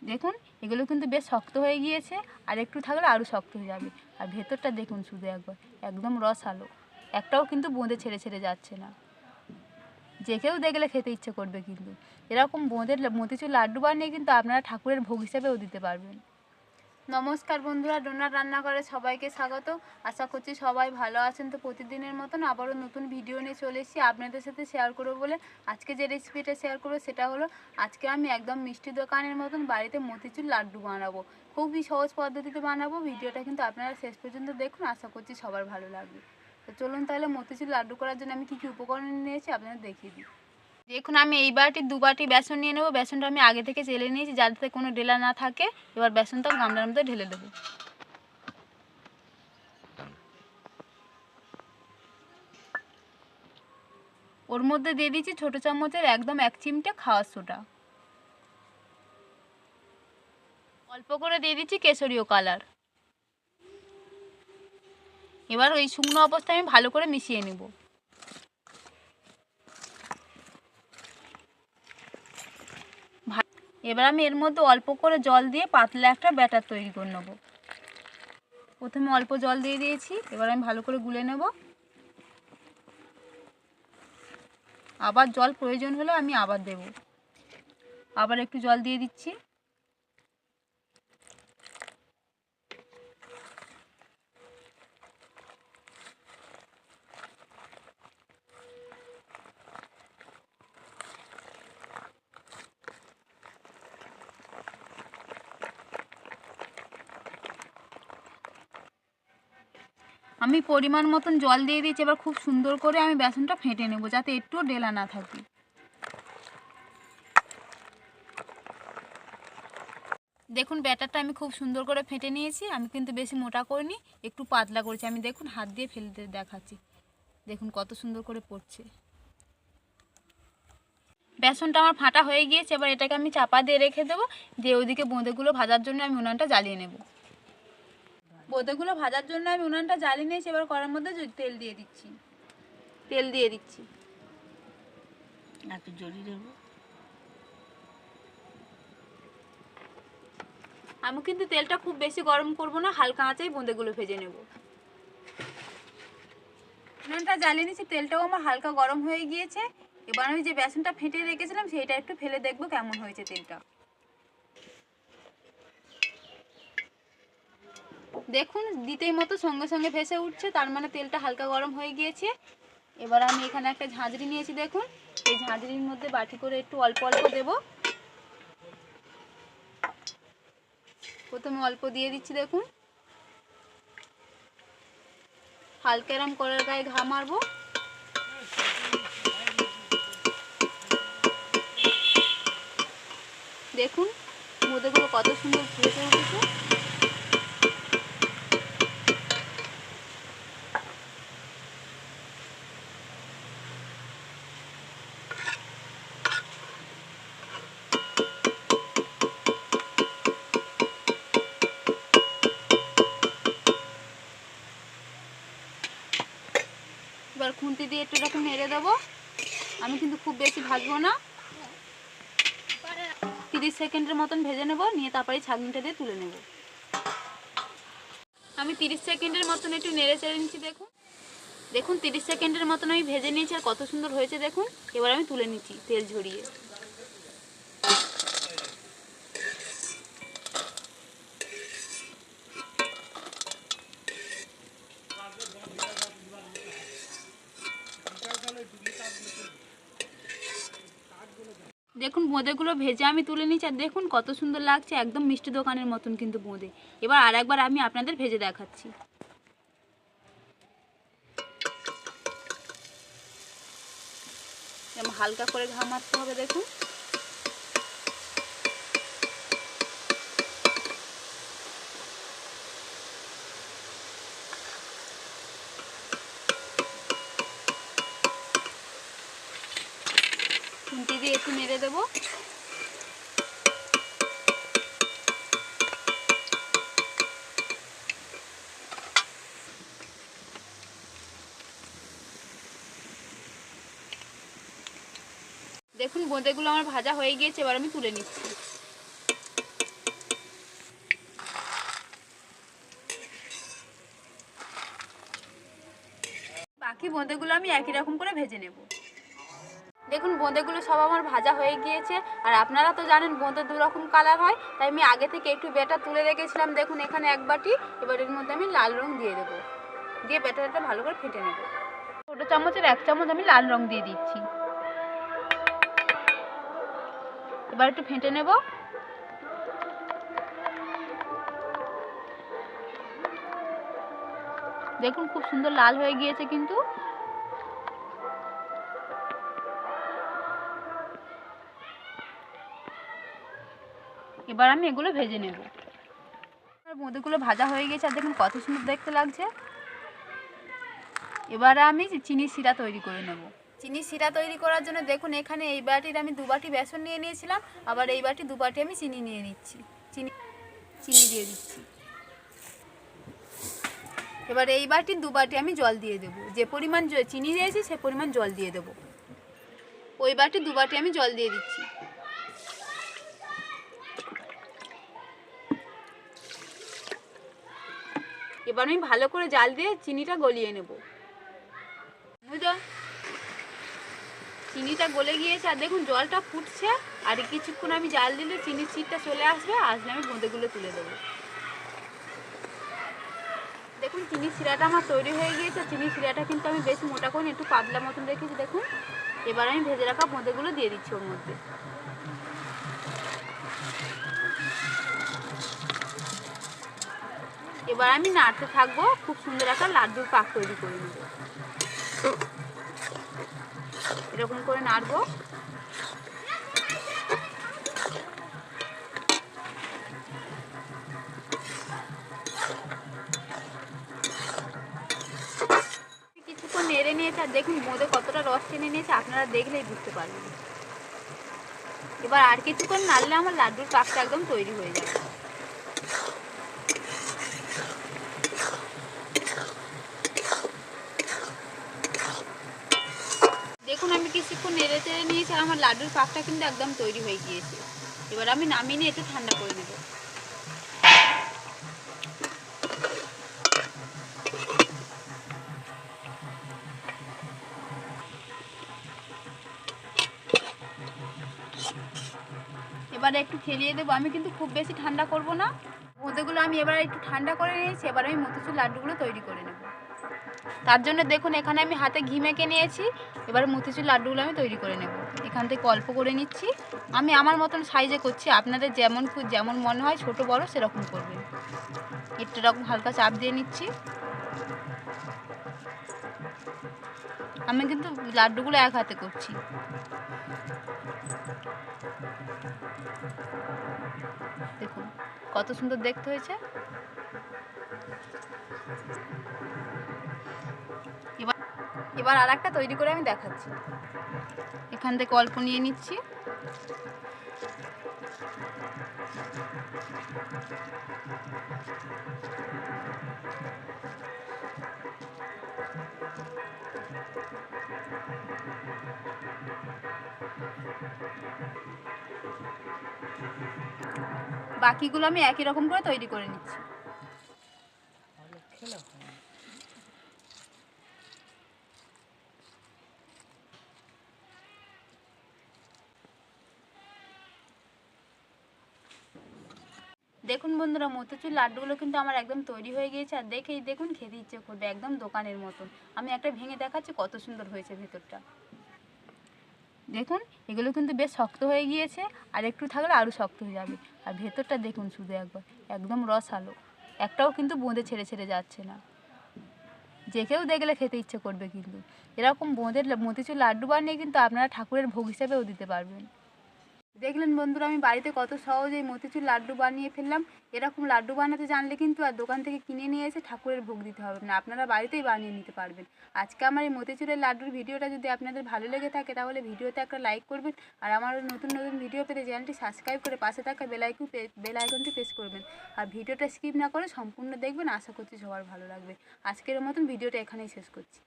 দেখুন এগুলো কিন্তু বেশ শক্ত হয়ে গিয়েছে, আর একটু থাকলে আরও শক্ত হয়ে যাবে। আর ভেতরটা দেখুন শুধু একবার, একদম রসালো, একটাও কিন্তু বোঁদে ছেড়ে ছেড়ে যাচ্ছে না। যে কেউ দেখলে খেতে ইচ্ছে করবে। কিন্তু এরকম বোঁদের মতিচুর লাড্ডু বানিয়ে কিন্তু আপনারা ঠাকুরের ভোগ হিসেবেও দিতে পারবেন। নমস্কার বন্ধুরা, ডোনার রান্নাঘরে সবাইকে স্বাগত। আশা করছি সবাই ভালো আছেন। তো প্রতিদিনের মতন আবারও নতুন ভিডিও নিয়ে চলে এসেছি আপনাদের সাথে শেয়ার করবো বলে। আজকে যে রেসিপিটা শেয়ার করবো সেটা হলো, আজকে আমি একদম মিষ্টি দোকানের মতন বাড়িতে মতিচুর লাড্ডু বানাবো। খুবই সহজ পদ্ধতিতে বানাবো। ভিডিওটা কিন্তু আপনারা শেষ পর্যন্ত দেখুন, আশা করছি সবার ভালো লাগবে। তো চলুন তাহলে মতিচুর লাড্ডু করার জন্য আমি কী কী উপকরণ নিয়েছি আপনাদের দেখিয়ে দিই। দেখুন আমি এই বাটি 2 বাটি বেসন নিয়ে নেবো। বেসনটা আমি আগে থেকে চেলে নিয়েছি যাতে কোনো ডেলা না থাকে। এবার বেসনটা গামলার মধ্যে ঢেলে দেবো। ওর মধ্যে দিয়ে দিচ্ছি ছোটো চামচের একদম 1 চিমটে খাওয়ার সোডা। অল্প করে দিয়ে দিচ্ছি কেশরীয় কালার। এবার ওই শুকনো অবস্থায় আমি ভালো করে মিশিয়ে নেব। এবার আমি এর মধ্যে অল্প করে জল দিয়ে পাতলা একটা ব্যাটার তৈরি করে নেব। প্রথমে অল্প জল দিয়ে দিয়েছি, এবার আমি ভালো করে গুলে নেব। আবার জল প্রয়োজন হলে আমি আবার দেব। আবার একটু জল দিয়ে দিচ্ছি। আমি পরিমাণ মতন জল দিয়ে দিয়েছি। এবার খুব সুন্দর করে আমি বেসনটা ফেটে নেব যাতে একটুও ডেলা না থাকে। দেখুন ব্যাটারটা আমি খুব সুন্দর করে ফেটে নিয়েছি। আমি কিন্তু বেশি মোটা করিনি, একটু পাতলা করেছি। আমি দেখুন হাত দিয়ে ফেলে দেখাচ্ছি, দেখুন কত সুন্দর করে পড়ছে। বেসনটা আমার ফাটা হয়ে গিয়েছে। এবার এটাকে আমি চাপা দিয়ে রেখে দেবো, দিয়ে ওইদিকে বোঁদেগুলো ভাজার জন্য আমি উনানটা জ্বালিয়ে নেব। বোঁদেগুলো ভাজার জন্য আমি উনানটা জ্বালিয়ে নিয়েছি। এবার কড়ার মধ্যে তেল দিয়ে দিচ্ছি। একটু জড়িয়ে দেবো। আমি কিন্তু তেলটা খুব বেশি গরম করব না, হালকা আঁচেই বোঁদেগুলো ভেজে নেব। উনুনটা জ্বালিয়ে নিয়েছি, তেলটাও আমার হালকা গরম হয়ে গিয়েছে। এবার আমি যে বেসনটা ফেটে রেখেছিলাম সেইটা একটু ফেলে দেখবো কেমন হয়েছে তেলটা। দেখুন দিতেই মতো সঙ্গে সঙ্গে ভেসে উঠছে, তার মানে তেলটা হালকা গরম হয়ে গিয়েছে। এবার আমি এখানে একটা ঝাঁঝরি নিয়েছি। দেখুন এই ঝাঁঝরির মধ্যে বাটি করে একটু অল্প অল্প দেব। প্রথমে অল্প দিয়ে দিচ্ছি। দেখুন হালকা এরম করার গায়ে ঘা মারবো। দেখুন মোদেগুলো কত সুন্দর ভেসে উঠেছে। এবার খুন্তি দিয়ে একটু এরকম নেড়ে দেবো। আমি কিন্তু খুব বেশি ভাজবো না, 30 সেকেন্ডের মতন ভেজে নেব, নিয়ে তারপরে ছাঁকনিটা দিয়ে তুলে নেব। আমি 30 সেকেন্ডের মতন একটু নেড়ে চেড়ে নিচ্ছি। দেখুন 30 সেকেন্ডের মতন আমি ভেজে নিয়েছি, আর কত সুন্দর হয়েছে দেখুন। এবার আমি তুলে নিচ্ছি তেল ঝরিয়ে। দেখুন বোঁদেগুলো ভেজে আমি তুলে নিচ্ছি, আর দেখুন কত সুন্দর লাগছে, একদম মিষ্টি দোকানের মতন কিন্তু বোঁদে। এবার আর একবার আমি আপনাদের ভেজে দেখাচ্ছি। হালকা করে ঘা মারতে হবে। দেখুন খুন্তি দিয়ে একটু নেড়ে দেবো। দেখুন বোঁদেগুলো আমার ভাজা হয়ে গিয়েছে, এবার আমি তুলে নিচ্ছি। বাকি বোঁদেগুলো আমি একই রকম করে ভেজে নেব। দেখুন বোঁদেগুলো সব আমার ভাজা হয়ে গিয়েছে। আর আপনারা তো জানেন বোঁদে দু রকম কালার হয়, তাই আমি আগে থেকে একটু ব্যাটার তুলে রেখেছিলাম। দেখুন এখানে এক বাটি। এবার এর মধ্যে আমি লাল রং দিয়ে দেবো, দিয়ে ব্যাটারটা ভালো করে ফেটে নেব। ছোটো চামচের 1 চামচ আমি লাল রং দিয়ে দিচ্ছি। এবার একটু ফেটে নেব। দেখুন খুব সুন্দর লাল হয়ে গিয়েছে কিন্তু। এবার আমি এগুলো ভেজে নেব। বোঁদেগুলো ভাজা হয়ে গেছে আর দেখুন কত সুন্দর দেখতে লাগছে। এবারে আমি চিনি শিরা তৈরি করে নেব। চিনি শিরা তৈরি করার জন্য দেখুন এখানে এই বাটির আমি 2 বাটি বেসন নিয়ে নিয়েছিলাম, আবার এই বাটি 2 বাটি আমি চিনি নিয়ে নিচ্ছি। চিনি দিয়ে দিচ্ছি। এবার এই বাটি 2 বাটি আমি জল দিয়ে দেবো। যে পরিমাণ চিনি দিয়েছি সে পরিমাণ জল দিয়ে দেবো। ওই বাটি 2 বাটি আমি জল দিয়ে দিচ্ছি। এবার আমি ভালো করে জাল দিয়ে চিনিটা গলিয়ে নেব। চিনিটা গলে গিয়েছে আর দেখুন জলটা ফুটছে। আর কিছুক্ষণ আমি জাল দিলে চিনির ছিটটা চলে আসলে আমি বোঁদেগুলো তুলে দেবো। দেখুন চিনির শিরাটা আমার তৈরি হয়ে গিয়েছে। চিনির শিরাটা কিন্তু আমি বেশি মোটা করিনি, একটু পাতলা মতন রেখেছি। দেখুন এবার আমি ভেজে রাখা বোঁদেগুলো দিয়ে দিচ্ছি ওর মধ্যে। এবার আমি নাড়তে থাকবো, খুব সুন্দর একটা লাড্ডুর পাক তৈরি করে নেব। এরকম করে নাড়বো। কিছুক্ষণ নেড়ে নিয়েছে আর দেখুন বোঁদে কতটা রস টেনে নিয়েছে, আপনারা দেখলেই বুঝতে পারবেন। এবার আর কিছুক্ষণ নাড়লে আমার লাড্ডুর পাকটা একদম তৈরি হয়ে যাবে। দেখুন আমি কিছুক্ষণ নেড়ে চেড়ে নিয়েছি আর আমার লাড্ডুর পাকটা কিন্তু একদম তৈরি হয়ে গিয়েছে। এবার আমি নামিয়ে নিয়ে একটু ঠান্ডা করে নেব। এবারে একটু খেলিয়ে দেবো। আমি কিন্তু খুব বেশি ঠান্ডা করব না। বোঁদেগুলো আমি এবার একটু ঠান্ডা করে নিয়েছি। এবার আমি মোতিচুর লাড্ডুগুলো তৈরি করে নেব। তার জন্য দেখুন এখানে আমি হাতে ঘি মেখে নিয়েছি। এবার মোতিচুর লাড্ডুগুলো আমি তৈরি করে নেব। এখান থেকে অল্প করে নিচ্ছি। আমি আমার মতন সাইজে করছি, আপনাদের যেমন মনে হয় ছোট বড় সেরকম করবেন। একটু রকম হালকা চাপ দিয়ে নিচ্ছি। আমি কিন্তু লাড্ডুগুলো এক হাতে করছি। দেখুন কত সুন্দর দেখতে হয়েছে। এবার আর একটা তৈরি করে আমি দেখাচ্ছি। এখান থেকে অল্প নিয়ে নিচ্ছি। বাকিগুলো আমি একই রকম করে তৈরি করে নিচ্ছি। দেখুন বন্ধুরা মোতিচুর লাড্ডুগুলো কিন্তু আমার একদম তৈরি হয়ে গিয়েছে। আর দেখেই দেখুন খেতে ইচ্ছে করবে, একদম দোকানের মতন। আমি একটা ভেঙে দেখাচ্ছি কত সুন্দর হয়েছে ভেতরটা। দেখুন এগুলো কিন্তু বেশ শক্ত হয়ে গিয়েছে, আর একটু থাকলে আরও শক্ত হয়ে যাবে। আর ভেতরটা দেখুন শুধু একবার, একদম রসালো। একটাও কিন্তু বোঁদে ছেড়ে ছেড়ে যাচ্ছে না। যে কেউ দেখলে খেতে ইচ্ছে করবে কিন্তু। এরকম বোঁদের মোতিচুর লাড্ডু বানিয়ে কিন্তু আপনারা ঠাকুরের ভোগ হিসেবেও দিতে পারবেন। দেখলেন বন্ধুরা আমি বাড়িতে কত সহজেই মোতিচুর লাড্ডু বানিয়ে ফেললাম। এরকম লাড্ডু বানাতে জানলে কিন্তু আর দোকান থেকে কিনে নিয়ে এসে ঠাকুরের ভোগ দিতে হবে না, আপনারা বাড়িতেই বানিয়ে নিতে পারবেন। আজকে আমার এই মোতিচুরের লাড্ডুর ভিডিওটা যদি আপনাদের ভালো লেগে থাকে তাহলে ভিডিওতে একটা লাইক করবেন। আর আমার নতুন নতুন ভিডিও পেতে চ্যানেলটি সাবস্ক্রাইব করে পাশে থাকা বেল আইকনটি প্রেস করবেন। আর ভিডিওটা স্কিপ না করে সম্পূর্ণ দেখবেন। আশা করছি সবার ভালো লাগবে। আজকের মতন ভিডিওটা এখানেই শেষ করছি।